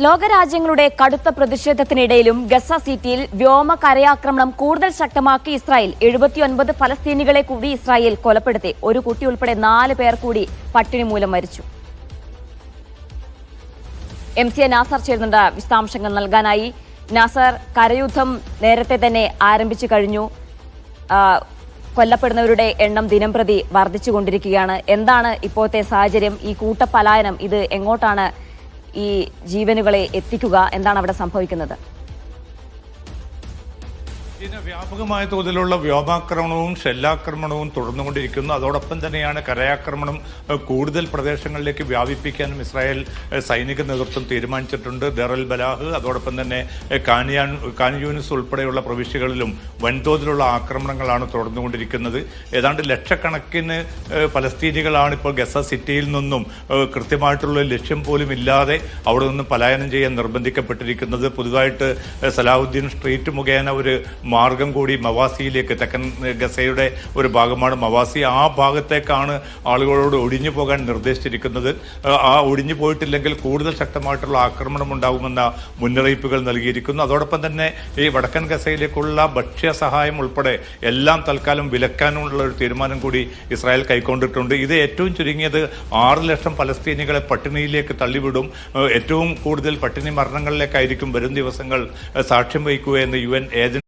ലോകരാജ്യങ്ങളുടെ കടുത്ത പ്രതിഷേധത്തിനിടയിലും ഗസ സിറ്റിയിൽ വ്യോമ കരയാക്രമണം കൂടുതൽ ശക്തമാക്കി ഇസ്രായേൽ. 79 ഫലസ്തീനികളെ കൂടി ഇസ്രായേൽ കൊലപ്പെടുത്തി. ഒരു കുട്ടി ഉൾപ്പെടെ 4 പേർ കൂടി പട്ടിണി മൂലം മരിച്ചു. MC നാസർ ചേരുന്നുണ്ട് വിശദാംശങ്ങൾ നൽകാനായി. നാസർ, കരയുദ്ധം നേരത്തെ തന്നെ ആരംഭിച്ചു കഴിഞ്ഞു. കൊല്ലപ്പെടുന്നവരുടെ എണ്ണം ദിനംപ്രതി വർദ്ധിച്ചുകൊണ്ടിരിക്കുകയാണ്. എന്താണ് ഇപ്പോഴത്തെ സാഹചര്യം? ഈ കൂട്ടപ്പലായനം ഇത് എങ്ങോട്ടാണ് ഈ ജീവനുകളെ എത്തിക്കുക? എന്താണ് അവിടെ സംഭവിക്കുന്നത്? ഇതിന് വ്യാപകമായ തോതിലുള്ള വ്യോമാക്രമണവും ഷെല്ലാക്രമണവും തുടർന്നുകൊണ്ടിരിക്കുന്നു. അതോടൊപ്പം തന്നെയാണ് കരയാക്രമണം കൂടുതൽ പ്രദേശങ്ങളിലേക്ക് വ്യാപിപ്പിക്കാനും ഇസ്രായേൽ സൈനിക നേതൃത്വം തീരുമാനിച്ചിട്ടുണ്ട്. ദെറൽ ബലാഹ്, അതോടൊപ്പം തന്നെ കാൻ യൂനിസ് ഉൾപ്പെടെയുള്ള പ്രവിശ്യകളിലും വൻതോതിലുള്ള ആക്രമണങ്ങളാണ് തുടർന്നുകൊണ്ടിരിക്കുന്നത്. ഏതാണ്ട് ലക്ഷക്കണക്കിന് പലസ്തീനികളാണ് ഇപ്പോൾ ഗസ സിറ്റിയിൽ നിന്നും കൃത്യമായിട്ടുള്ള ലക്ഷ്യം പോലും ഇല്ലാതെ അവിടെ നിന്നും പലായനം ചെയ്യാൻ നിർബന്ധിക്കപ്പെട്ടിരിക്കുന്നത്. പുതുതായിട്ട് സലാഹുദ്ദീൻ സ്ട്രീറ്റ് മുഖേന ഒരു മാർഗം കൂടി മവാസിയിലേക്ക്, തെക്കൻ ഗസയുടെ ഒരു ഭാഗമാണ് മവാസി, ആ ഭാഗത്തേക്കാണ് ആളുകളോട് ഒഴിഞ്ഞു പോകാൻ നിർദ്ദേശിച്ചിരിക്കുന്നത്. ആ ഒഴിഞ്ഞു പോയിട്ടില്ലെങ്കിൽ കൂടുതൽ ശക്തമായിട്ടുള്ള ആക്രമണം ഉണ്ടാകുമെന്ന മുന്നറിയിപ്പുകൾ നൽകിയിരിക്കുന്നു. അതോടൊപ്പം തന്നെ ഈ വടക്കൻ ഗസയിലേക്കുള്ള ഭക്ഷ്യ സഹായം ഉൾപ്പെടെ എല്ലാം തൽക്കാലം വിലക്കാനുള്ള ഒരു തീരുമാനം കൂടി ഇസ്രായേൽ കൈക്കൊണ്ടിട്ടുണ്ട്. ഇത് ഏറ്റവും ചുരുങ്ങിയത് 6 ലക്ഷം പലസ്തീനികളെ പട്ടിണിയിലേക്ക് തള്ളിവിടും. ഏറ്റവും കൂടുതൽ പട്ടിണി മരണങ്ങളിലേക്കായിരിക്കും വരും ദിവസങ്ങൾ സാക്ഷ്യം വഹിക്കുക എന്ന് UN ഏജൻസി